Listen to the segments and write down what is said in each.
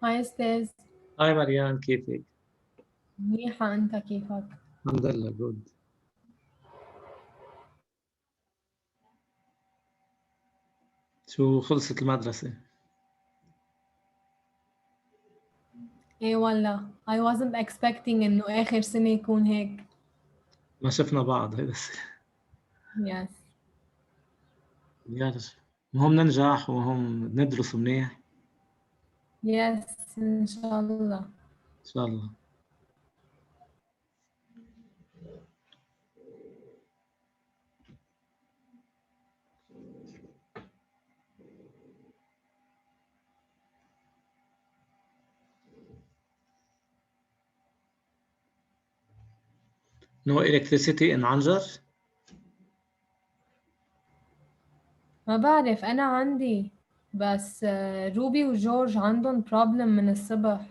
هاي أستاذ. هاي مريان، كيفك؟ منيحة، أنت كيفك؟ الحمد لله جود. شو خلصت المدرسة؟ إيه والله I wasn't expecting إنه آخر سنة يكون هيك. ما شفنا بعض هي بس. Yes. يارس مهم ننجح ومهم ندرس منيح Yes إن شاء الله. إن شاء الله. No electricity in عنجر؟ ما بعرف، أنا عندي بس روبي وجورج عندهم problem من الصبح.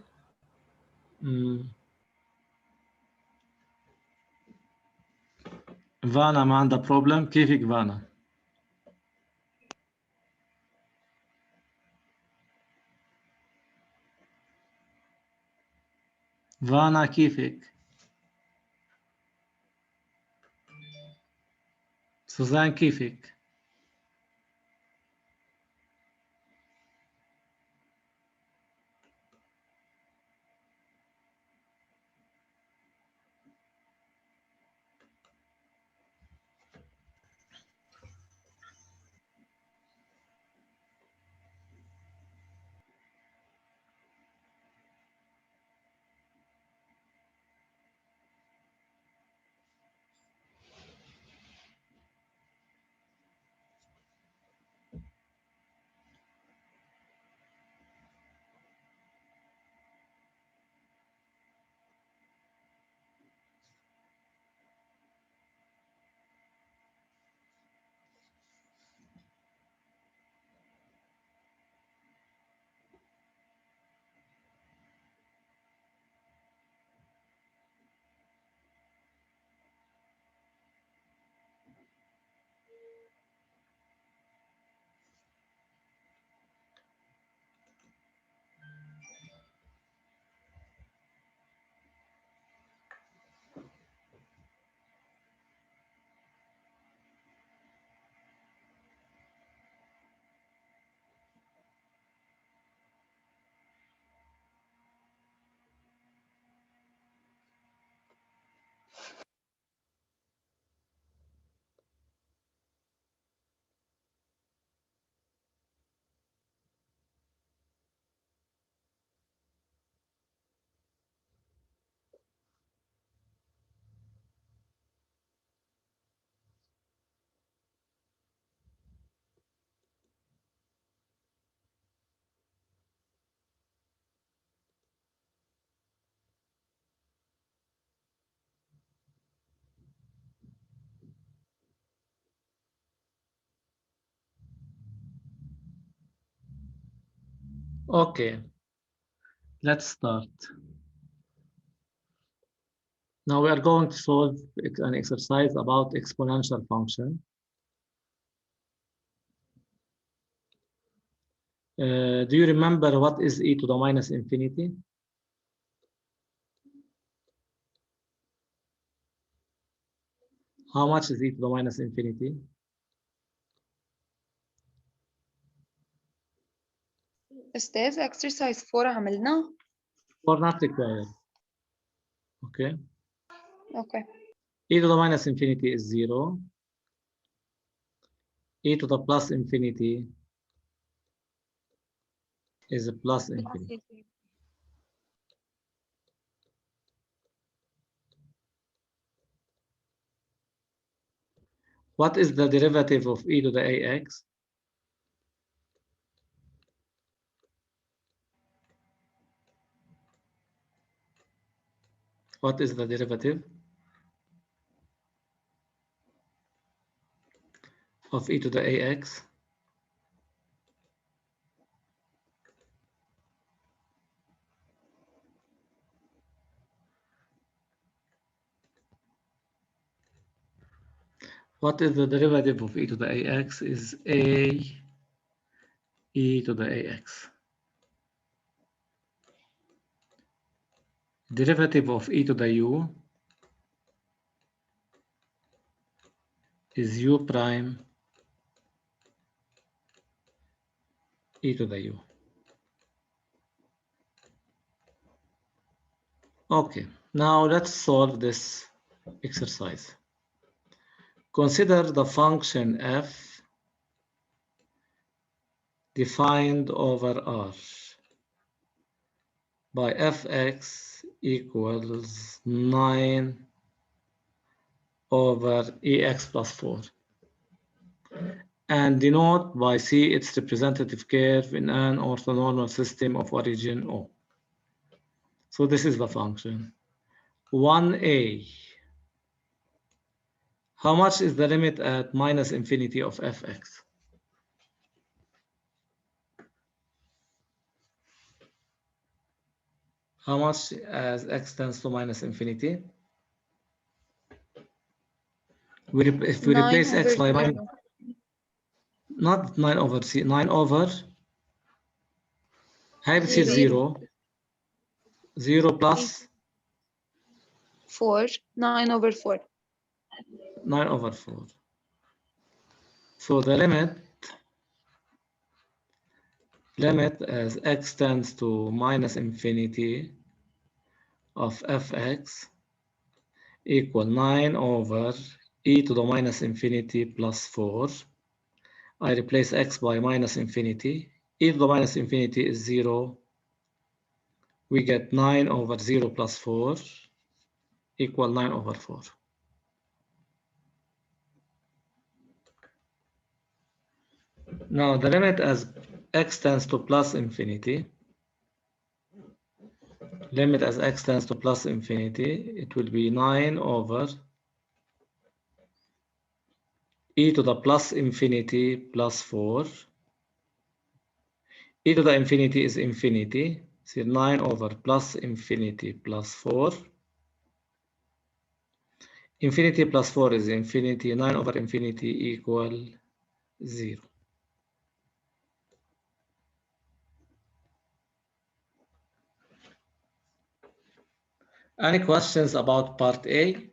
فانا ما عندها بروبلم. كيفك فانا؟ فانا كيفك؟ سوزان كيفك؟ Okay, let's start. Now we are going to solve an exercise about exponential function. Do you remember what is e to the minus infinity? How much is e to the minus infinity? أستاذ exercise 4 عملناه. Or not required. Okay. Okay. E to the minus infinity is 0. E to the plus infinity is a plus infinity. What is the derivative of e to the ax? What is the derivative of e to the ax? What is the derivative of e to the ax is a e to the ax. derivative of e to the u is u prime e to the u. Okay, now let's solve this exercise. Consider the function f defined over R by fx equals 9 over ex plus 4 and denote by C its representative curve in an orthonormal system of origin O. So this is the function. 1a. How much is the limit at minus infinity of fx? How much as x tends to minus infinity? If we 9 replace x over by 0. not 9 over c, 9 over هاي بتصير 0. 0 0 plus 4. 9 over 4. 9 over 4. So the limit as x tends to minus infinity of fx equal 9 over e to the minus infinity plus 4. I replace x by minus infinity. E to the minus infinity is 0. We get 9 over 0 plus 4 equal 9 over 4. Now the limit as x tends to plus infinity, limit as x tends to plus infinity, it will be 9 over e to the plus infinity plus 4. E to the infinity is infinity, so 9 over plus infinity plus 4. Infinity plus 4 is infinity, 9 over infinity equal 0. Any questions about part A?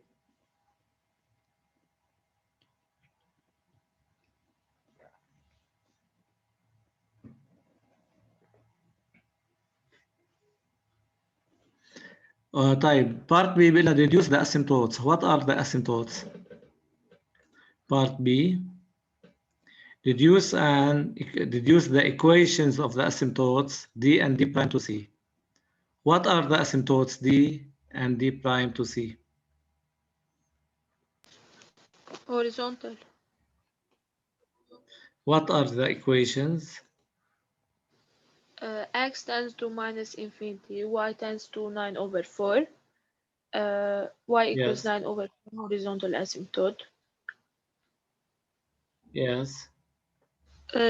طيب part B بيقول لنا reduce the asymptotes. What are the asymptotes? Part B, reduce the equations of the asymptotes D and D prime to C. What are the asymptotes D and D prime to C? Horizontal. What are the equations? X tends to minus infinity, y tends to 9 over 4, y equals Yes. 9 over 4 horizontal asymptote. Yes.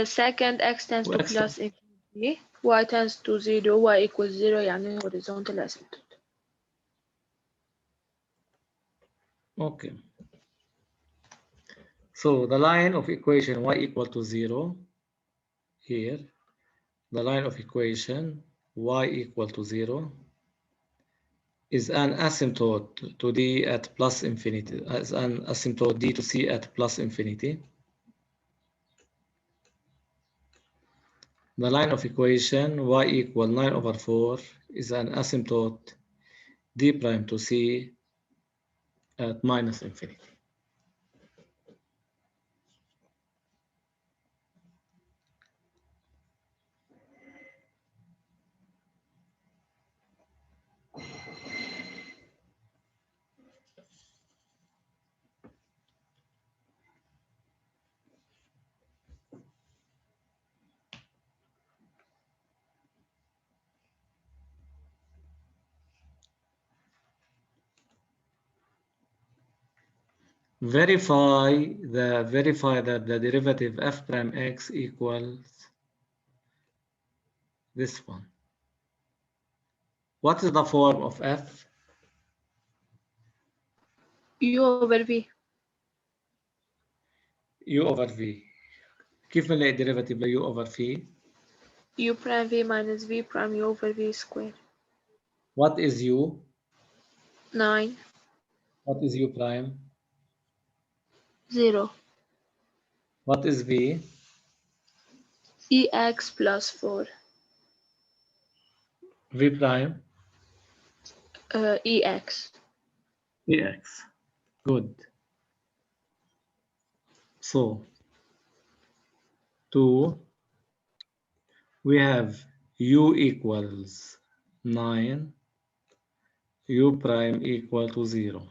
Second, x tends to X plus infinity, y tends to 0, y equals 0 يعني horizontal asymptote. Okay. So the line of equation y equal to 0 here, the line of equation y equal to 0 is an asymptote to D at plus infinity, as an asymptote D to C at plus infinity. The line of equation y equal 9 over 4 is an asymptote D prime to C at minus infinity. Verify that the derivative f prime x equals this one. What is the form of f? U over V. U over v. كيف بنلاقي derivative ل u over v? U prime V minus V prime U over V square. What is u? 9. What is u prime? 0. What is v? Ex plus 4. V prime? Ex. Ex. Good. So, 2, we have u equals 9, u prime equal to 0.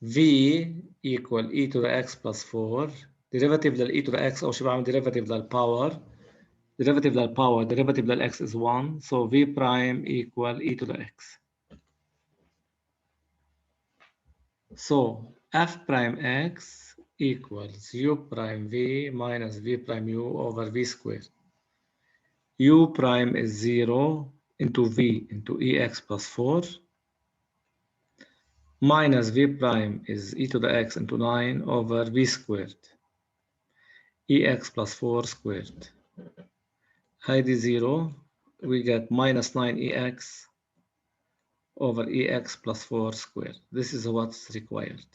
v equal e to the x plus 4. derivative لل e to the x أول شيء بعمل derivative للpower. derivative للpower, derivative للx is 1. So v prime equal e to the x. So f prime x equals u prime v minus v prime u over v squared. U prime is 0 into v into ex plus 4 minus v prime is e to the x into 9 over v squared. Ex plus 4 squared. هيدي 0. We get minus 9ex over ex plus 4 squared. This is what's required.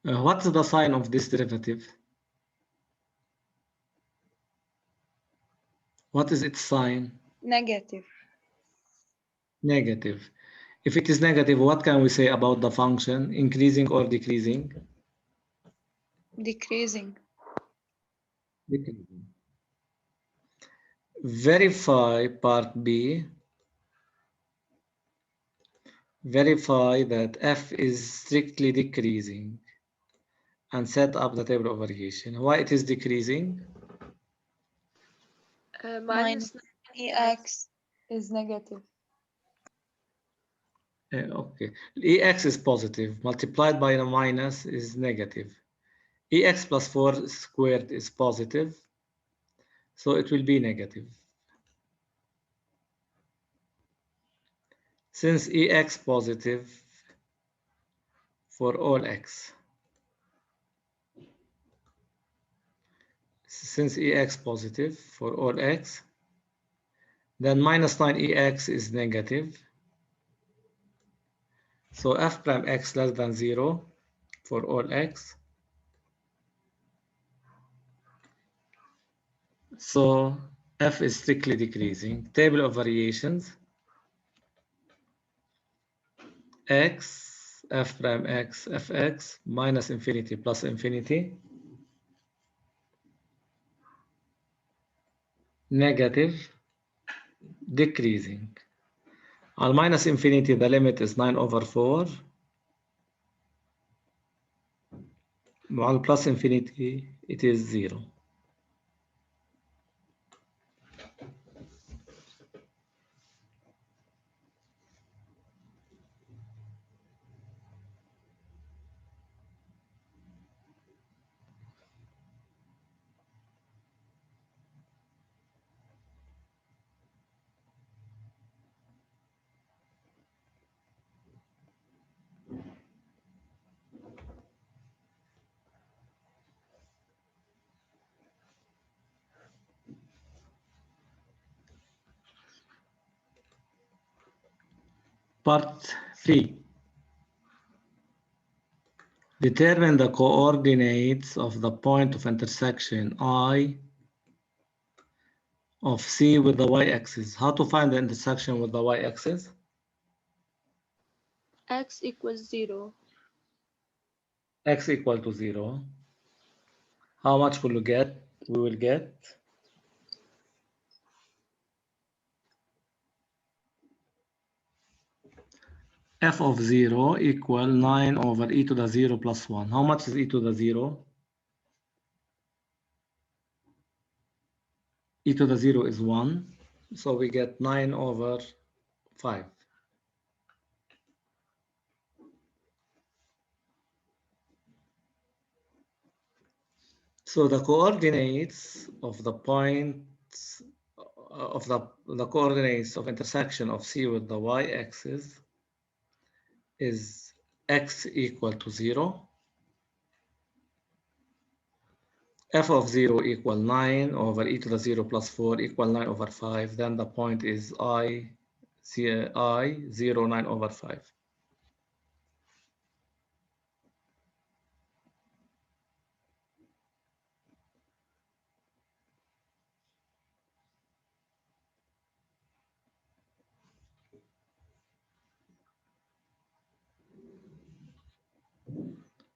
What's the sign of this derivative? What is its sign? Negative. Negative. If it is negative, what can we say about the function? Increasing or decreasing? Decreasing. Decreasing. Verify part B. Verify that f is strictly decreasing and set up the table of variation. Why it is decreasing? Minus 9 Ex is negative. Okay, ex is positive, multiplied by a minus is negative. Ex plus 4 squared is positive, so it will be negative. Since ex positive for all x, since ex positive for all x, then minus 9ex is negative. So f prime x less than 0 for all x. So f is strictly decreasing. Table of variations. X, f prime x, fx minus infinity plus infinity. Negative, decreasing. On minus infinity, the limit is 9 over 4. On plus infinity, it is 0. Part 3. Determine the coordinates of the point of intersection I of C with the y-axis. How to find the intersection with the y-axis? x equals 0. X equal to 0. How much will we get? We will get f of 0 equal 9 over e to the 0 plus 1. How much is e to the 0? E to the 0 is 1. So we get 9 over 5. So the coordinates of the points of the coordinates of intersection of C with the y-axis is x equal to 0, f of 0 equal 9 over e to the 0 plus 4 equal 9 over 5. Then the point is I 0, 9 over 5.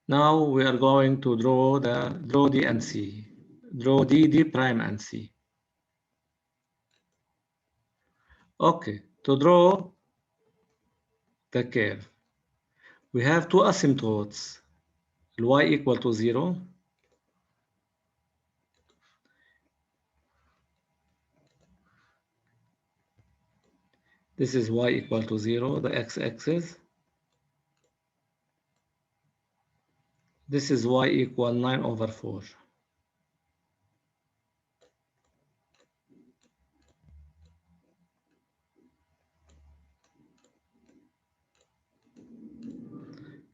Now we are going to draw D and C. Draw D prime and C. Okay, to draw the curve, we have two asymptotes, y equal to 0. This is y equal to 0, the x-axis. This is y equal 9 over 4.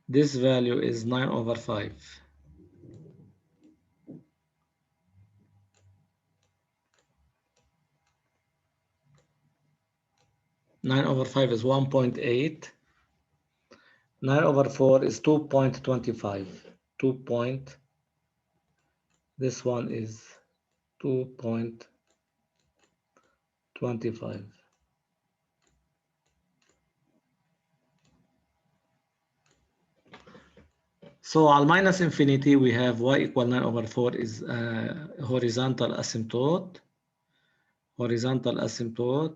This value is 9 over 5. 9 over 5 is 1.8. 9 over 4 is 2.25. This one is 2.25. So al minus infinity, we have y equal 9 over 4 is horizontal asymptote. Horizontal asymptote.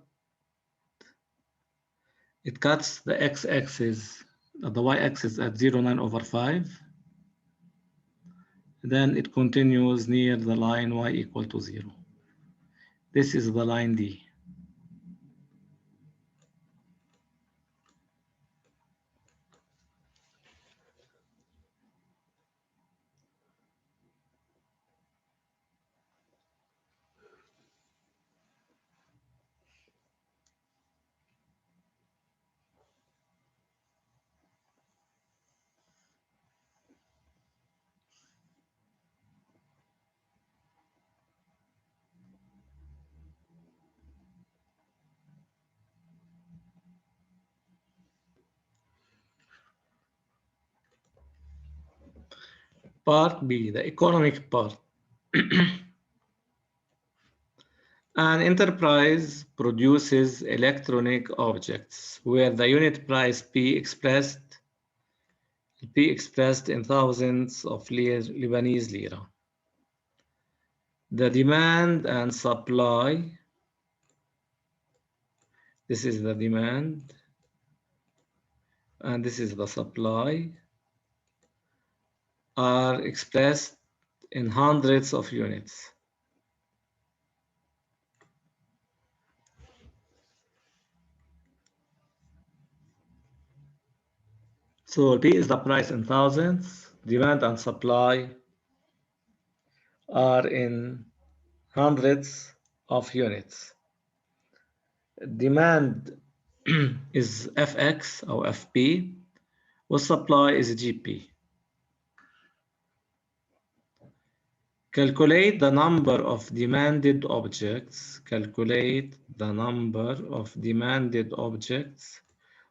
It cuts the x-axis, the y-axis at 0, 9 over 5. Then it continues near the line y equal to 0. This is the line D. Part B, the economic part. An enterprise produces electronic objects where the unit price P expressed in thousands of Lebanese lira. The demand and supply, this is the demand, and this is the supply, are expressed in hundreds of units. So P is the price in thousands, demand and supply are in hundreds of units. Demand is Fx or Fp, while supply is Gp. Calculate the number of demanded objects. Calculate the number of demanded objects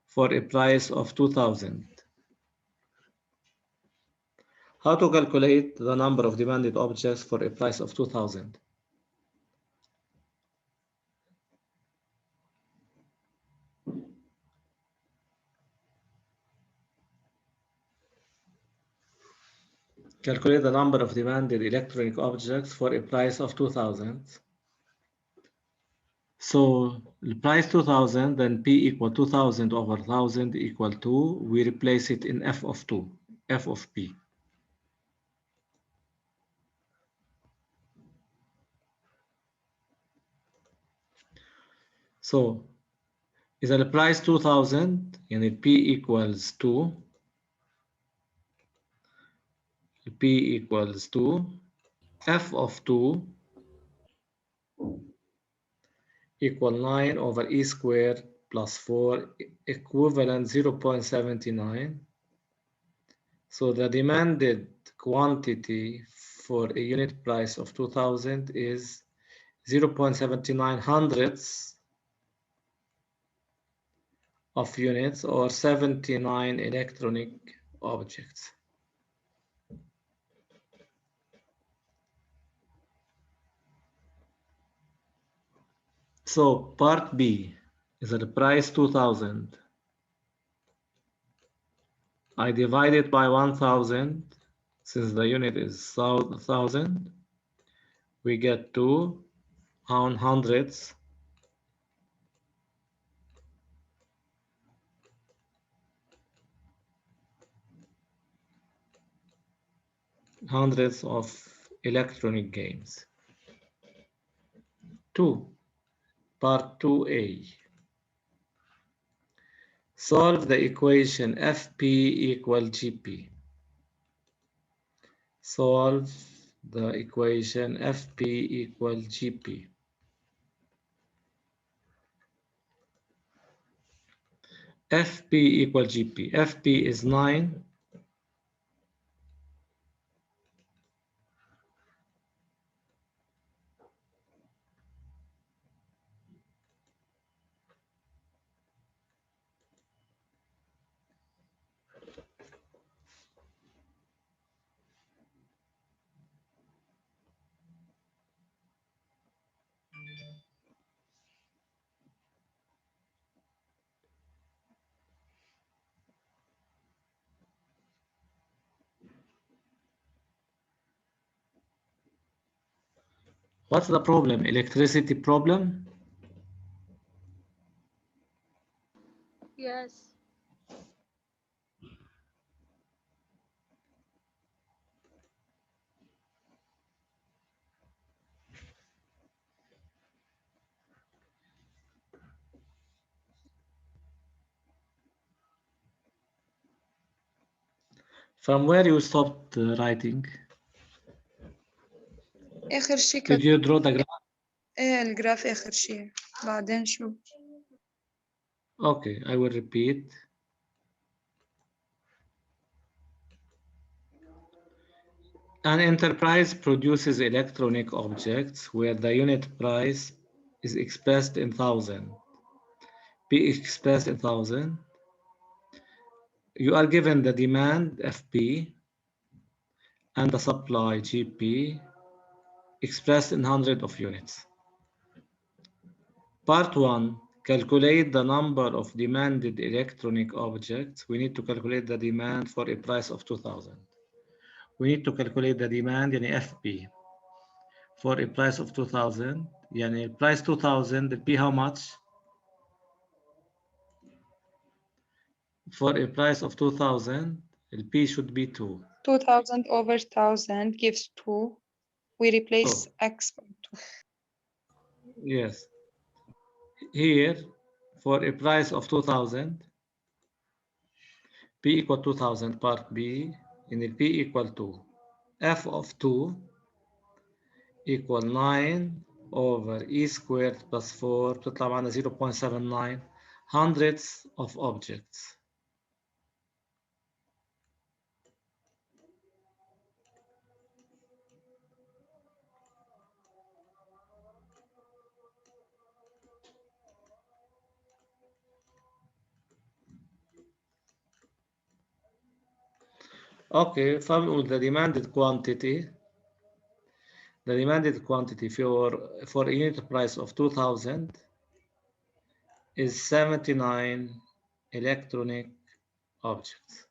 for a price of 2,000. How to calculate the number of demanded objects for a price of 2,000? Calculate the number of demanded electronic objects for a price of 2,000. So the price 2,000, then P equal 2,000 over 1,000 equal 2. We replace it in F of 2, F of P. So إذا البرايس 2000 يعني P equals 2 P equals 2 F of 2 equal 9 over E squared plus 4 equivalent 0.79. So the demanded quantity for a unit price of 2000 is 0.79 hundredths of units or 79 electronic objects. So part B is at the price 2000. I divide it by 1000 since the unit is 1000. We get 2 on hundredths. Hundreds of electronic games. 2. Part 2a. Solve the equation Fp equal Gp. Solve the equation Fp equal Gp. Fp equal Gp. Fp is 9. What's the problem? Electricity problem? Yes. From where you stopped writing? آخر شي Did you draw the graph? إيه الجراف آخر شي بعدين شو Okay, I will repeat. An enterprise produces electronic objects where the unit price is expressed in thousand. P expressed in thousand. You are given the demand Fp and the supply Gp expressed in hundred of units. Part 1. Calculate the number of demanded electronic objects. We need to calculate the demand for a price of 2000. We need to calculate the demand يعني Fp for a price of 2000 يعني price 2000 the P how much? For a price of 2000 the P should be 2. 2000 over 1000 gives 2. We replace x by 2. Yes. Here for a price of 2000 P equal 2000 part B in the P equal 2. F of 2 equal 9 over E squared plus 4 بتطلع معنا 0.79 hundredths of objects. Okay, فبنقول the demanded quantity for a unit price of 2000 is 79 electronic objects.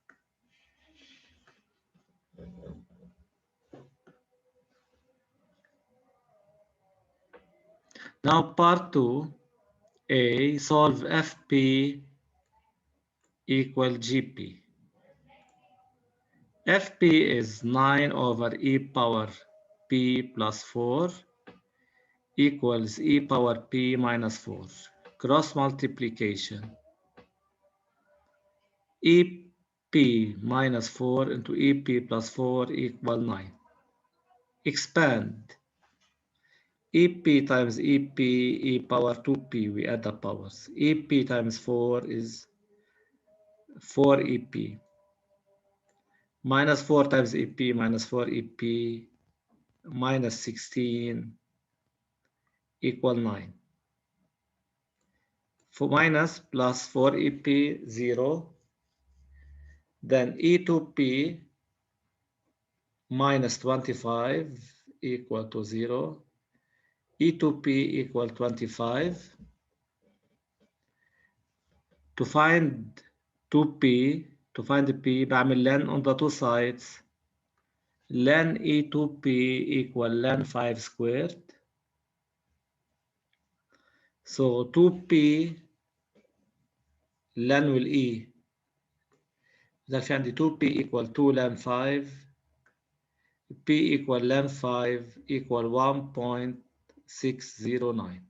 Now part 2a, solve Fp equal Gp. Fp is 9 over e power p plus 4 equals e power p minus 4. cross multiplication. EP minus 4 into EP plus 4 equal 9. Expand. EP times EP e power 2p, we add the powers. EP times 4 is 4EP. Minus 4 times EP minus 4EP minus 16 equal 9. For minus plus 4EP 0. Then E2P minus 25 equal to 0. E2P equal 25. To find 2P, to find the P, بعمل len on the two sides. Len E2P equal len 5 squared. So 2P len will E. إذا في عندي 2P equal 2 len 5. P equal len 5 equal 1.609.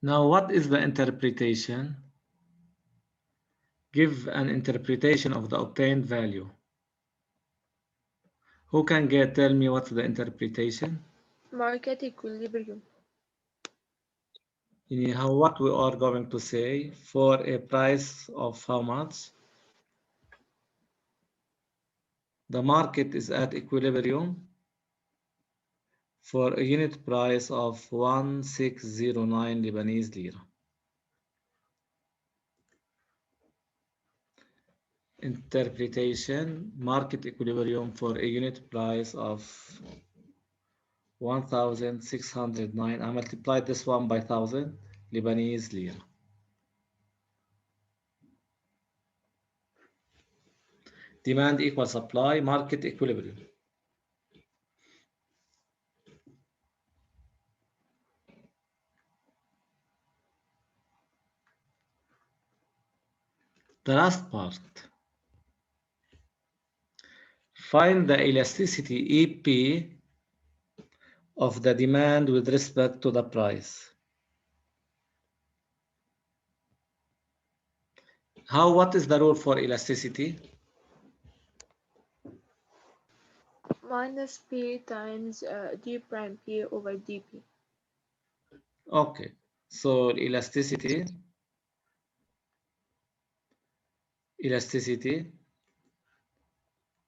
Now, what is the interpretation? Give an interpretation of the obtained value. Who can tell me what's the interpretation? Market equilibrium. What we are going to say for a price of how much? The market is at equilibrium for a unit price of 1609 Lebanese lira. Interpretation, market equilibrium for a unit price of 1609. I multiplied this one by 1000 Lebanese lira. Demand equals supply, market equilibrium. The last part. Find the elasticity EP of the demand with respect to the price. What is the rule for elasticity? Minus P times D prime P over dP. Okay, so elasticity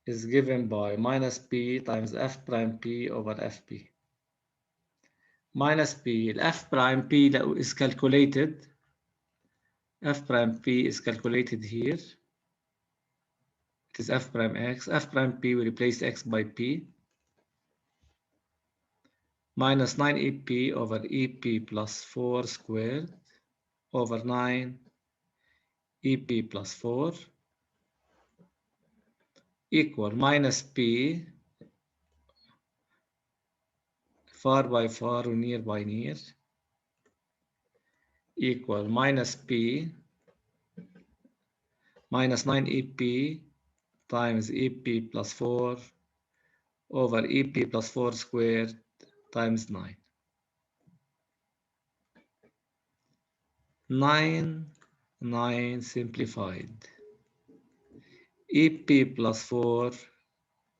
is given by minus P times F prime P over FP. Minus P, F prime P is calculated. F prime P is calculated here. It is F prime X. F prime P, we replace X by P. Minus 9 EP over EP plus 4 squared over 9 EP plus 4 equal minus P, far by far or near by near, equal minus P minus 9 EP times EP plus 4 over EP plus 4 squared times 9. 9 simplified. EP plus 4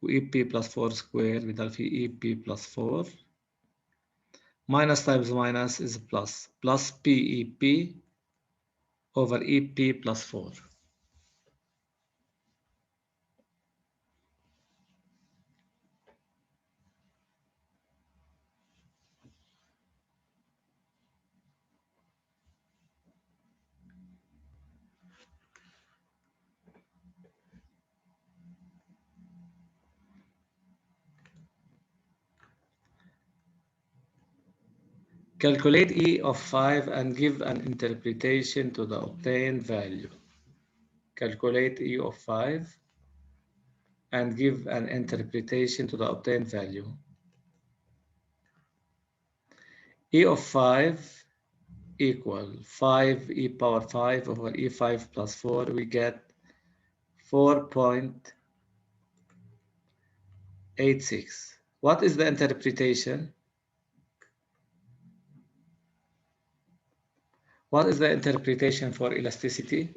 EP plus 4 squared بيضل في EP plus 4 minus times minus is plus PEP over EP plus 4. Calculate E of 5 and give an interpretation to the obtained value. Calculate E of 5 and give an interpretation to the obtained value. E of 5 equal 5e power 5 over e5 plus 4. We get 4.86. What is the interpretation? What is the interpretation for elasticity?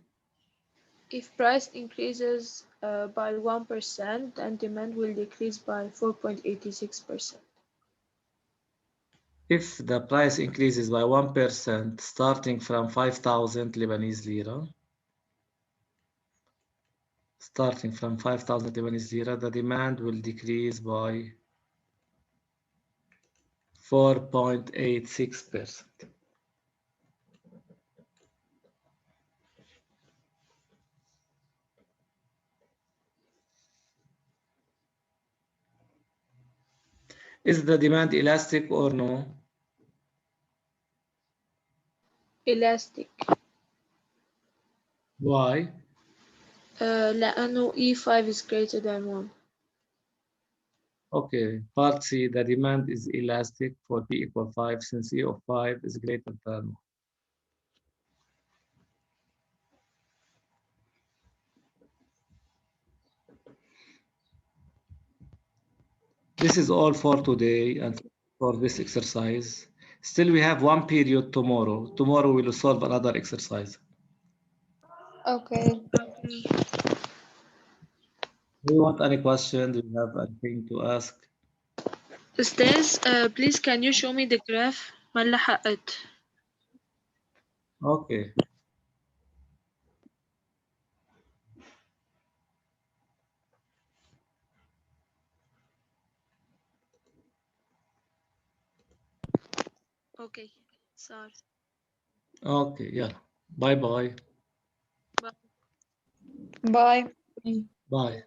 If price increases by 1%, then demand will decrease by 4.86%. If the price increases by 1% starting from 5,000 Lebanese lira, the demand will decrease by 4.86%. Is the demand elastic or no? Elastic. Why? لأنه E5 is greater than 1. Okay, part C, the demand is elastic for P equal 5 since E of 5 is greater than 1. This is all for today and for this exercise. Still, we have one period tomorrow. Tomorrow we will solve another exercise. Okay. Do you want any question? Do you have anything to ask? Ustaz, please can you show me the graph? ما لحقت. Okay. Okay, صار. Okay, yeah. Bye-bye. Bye. Bye.